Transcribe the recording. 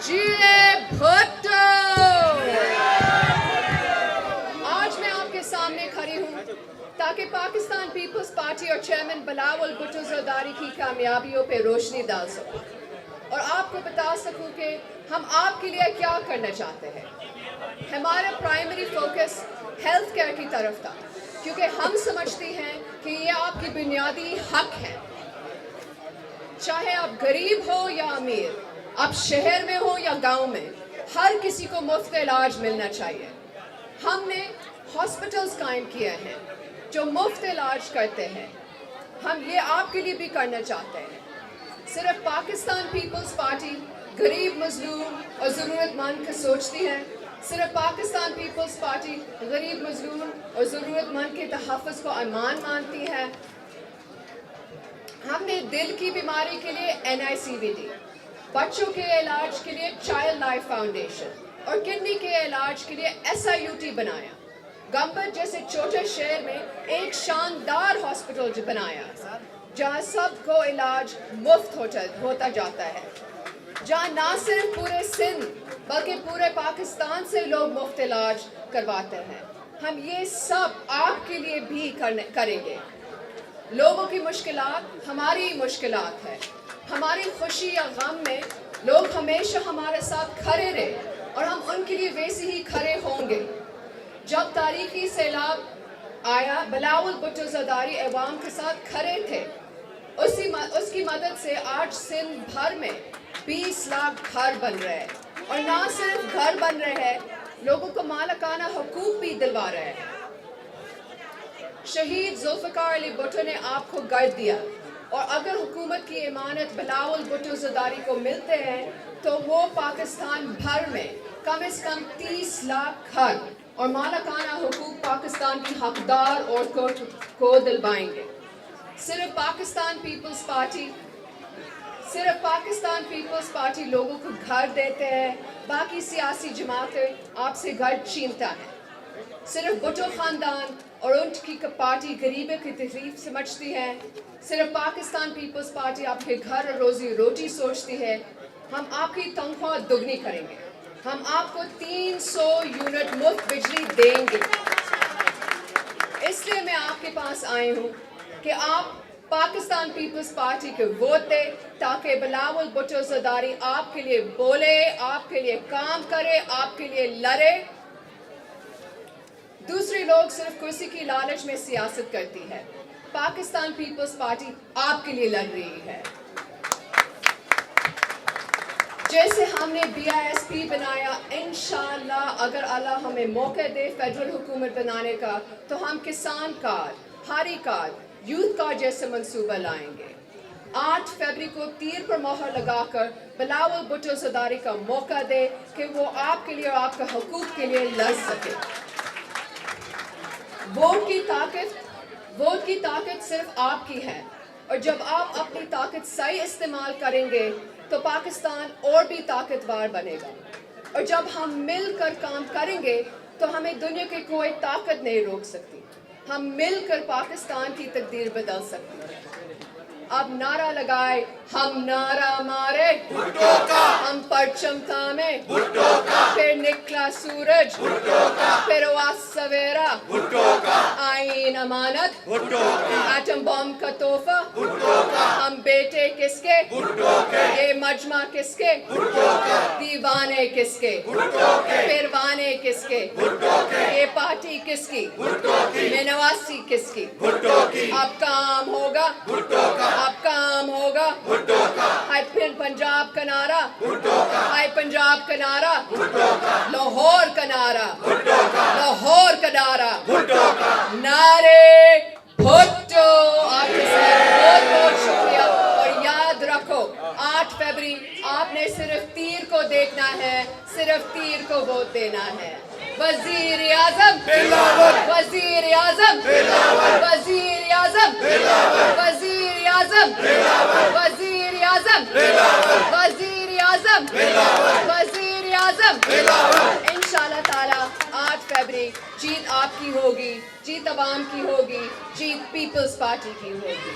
भुट्टो। आज मैं आपके सामने खड़ी हूँ ताकि पाकिस्तान पीपल्स पार्टी और चेयरमैन बिलावल भुट्टो ज़रदारी की कामयाबियों पे रोशनी डाल सकूँ और आपको बता सकूँ कि हम आपके लिए क्या करना चाहते हैं। हमारा प्राइमरी फोकस हेल्थ केयर की तरफ था, क्योंकि हम समझते हैं कि ये आपकी बुनियादी हक है। चाहे आप गरीब हो या अमीर, आप शहर में हो या गांव में, हर किसी को मुफ्त इलाज मिलना चाहिए। हमने हॉस्पिटल्स कायम किए हैं जो मुफ्त इलाज करते हैं। हम ये आपके लिए भी करना चाहते हैं। सिर्फ पाकिस्तान पीपल्स पार्टी गरीब, मजलूम और ज़रूरतमंद का सोचती है। सिर्फ पाकिस्तान पीपल्स पार्टी गरीब, मजलूम और ज़रूरतमंद के तहफ़्फ़ुज़ को अमान मानती है। हमने दिल की बीमारी के लिए NICVD, बच्चों के इलाज के लिए चाइल्ड लाइफ फाउंडेशन और किडनी के इलाज के लिए SIUT बनाया। गंबद जैसे छोटे शहर में एक शानदार हॉस्पिटल बनाया जहाँ सबको इलाज मुफ्त होता जाता है, जहाँ ना सिर्फ पूरे सिंध बल्कि पूरे पाकिस्तान से लोग मुफ्त इलाज करवाते हैं। हम ये सब आपके लिए भी करेंगे। लोगों की मुश्किलात हमारी मुश्किलात है। हमारी खुशी या गम में लोग हमेशा हमारे साथ खड़े रहे और हम उनके लिए वैसे ही खड़े होंगे। जब तारीखी सैलाब आया, बिलावल भुट्टो ज़रदारी अवाम के साथ खड़े थे। उसकी मदद से आज सिंध भर में 20 लाख घर बन रहे हैं और ना सिर्फ घर बन रहे हैं, लोगों को मालिकाना हुकूक भी दिलवा रहे हैं। शहीद जुल्फ़िकार अली भुट्टो ने आपको घर दिया और अगर हुकूमत की इमानत बिलावल भुट्टो ज़रदारी को मिलते हैं तो वो पाकिस्तान भर में कम से कम 30 लाख घर और मालिकाना हुकूक पाकिस्तान की हकदार औरतों को दिलवाएंगे। सिर्फ पाकिस्तान पीपल्स पार्टी लोगों को घर देते हैं, बाकी सियासी जमातें आपसे घर छीनता है। सिर्फ भुट्टो ख़ानदान और उनकी पार्टी गरीबी की तकलीफ समझती है। सिर्फ पाकिस्तान पीपल्स पार्टी आपके घर और रोजी रोटी सोचती है। हम आपकी तनख्वाह दुगनी करेंगे। हम आपको 300 यूनिट मुफ्त बिजली देंगे। इसलिए मैं आपके पास आई हूँ कि आप पाकिस्तान पीपल्स पार्टी के वोट दें ताकि बिलावल भुट्टो ज़रदारी आपके लिए बोले, आपके लिए काम करे, आपके लिए लड़े। दूसरे लोग सिर्फ कुर्सी की लालच में सियासत करती है। पाकिस्तान पीपल्स पार्टी आपके लिए लड़ रही है। जैसे हमने BISP बनाया, इंशाअल्लाह अगर अल्लाह हमें मौका दे फेडरल हुकूमत बनाने का, तो हम किसान कार्ड, हारी कार्ड, यूथ कार्ड जैसे मंसूबा लाएंगे। 8 फरवरी को तीर पर मोहर लगाकर बिलावल भुट्टो ज़रदारी का मौका दे कि वो आपके लिए और आपके हुकूक के लिए लड़ सके। वोट की ताकत सिर्फ आपकी है और जब आप अपनी ताकत सही इस्तेमाल करेंगे तो पाकिस्तान और भी ताकतवर बनेगा। और जब हम मिलकर काम करेंगे तो हमें दुनिया की कोई ताकत नहीं रोक सकती। हम मिलकर पाकिस्तान की तकदीर बदल सकते हैं। अब नारा लगाए, हम नारा मारे भुट्टो का, हम परचम थामे भुट्टो का, फिर निकला सूरज भुट्टो का, फिर हुआ सवेरा भुट्टो का, आईन अमानत भुट्टो का, एटम बम का तोहफा भुट्टो का, हम बेटे किसके भुट्टो के, ये मजमा किसके भुट्टो का, दीवाने किसके भुट्टो के, फिर वाने किसके भुट्टो के, ये पार्टी किसकी भुट्टो की, नवासी किसकी भुट्टो की। अब काम होगा भुट्टो का, अब काम होगा भुट्टो का। हाय फिर पंजाब का नारा भुट्टो का, हाय पंजाब का नारा भुट्टो का, लाहौर का नारा भुट्टो का, लाहौर का नारा भुट्टो का, नारे भुट्टो। आपके साथ बहुत बहुत शुक्रिया और याद रखो 8 फरवरी आपने सिर्फ तीर को देखना है, सिर्फ तीर को वोट देना है। वजीर आजम बिलावल, वजीर आजम बिलावल, वजीर आजम बिलावल, वजीर आजम बिलावल, वजीर आजम बिलावल, वजीर आजम बिलावल, वजीर आजम बिलावल। इंशाअल्लाह ताला 8 फरवरी जीत आपकी होगी, जीत अवाम की होगी, जीत पीपल्स पार्टी की होगी।